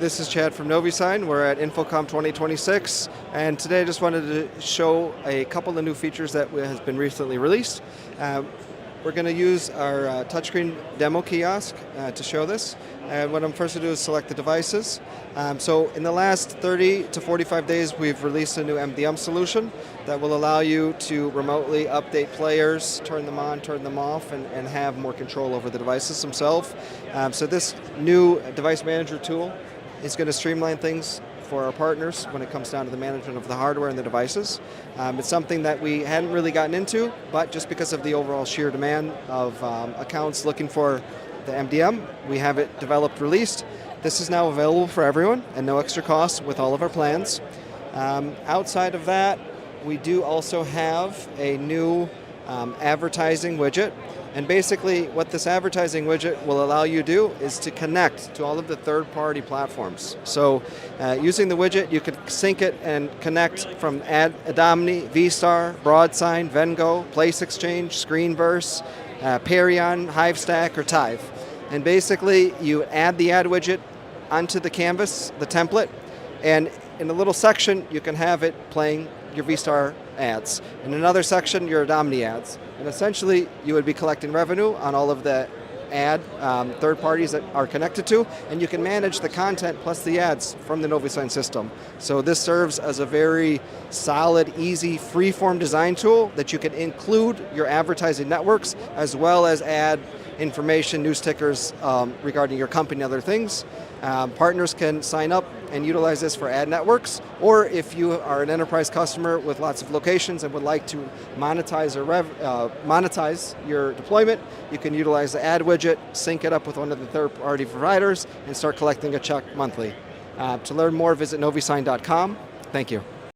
This is Chad from NoviSign. We're at InfoComm 2026, and today I just wanted to show a couple of new features that has been recently released. We're going to use our touchscreen demo kiosk to show this. And what I'm first to do is select the devices. So in the last 30 to 45 days, we've released a new MDM solution that will allow you to remotely update players, turn them on, turn them off, and have more control over the devices themselves. So this new device manager tool is going to streamline things for our partners when it comes down to the management of the hardware and the devices. It's something that we hadn't really gotten into, but just because of the overall sheer demand of accounts looking for the MDM, we have it developed, released. This is now available for everyone and no extra cost with all of our plans. Outside of that, we do also have a new advertising widget. And basically what this advertising widget will allow you to do is to connect to all of the third-party platforms. So using the widget, you could sync it and connect from Adomni, VStar, BroadSign, Vengo, Place Exchange, Screenverse, Perion, Hivestack, or Tive. And basically you add the ad widget onto the canvas, the template, and in a little section you can have it playing your VStar ads. In another section, your Adomni ads. And essentially, you would be collecting revenue on all of the ad third parties that are connected to, and you can manage the content plus the ads from the NoviSign system. So this serves as a very solid, easy, free-form design tool that you can include your advertising networks, as well as add information, news tickers regarding your company and other things. Partners can sign up and utilize this for ad networks, or if you are an enterprise customer with lots of locations and would like to monetize your deployment, you can utilize the ad widget, sync it up with one of the third-party providers, and start collecting a check monthly. To learn more, visit NoviSign.com. Thank you.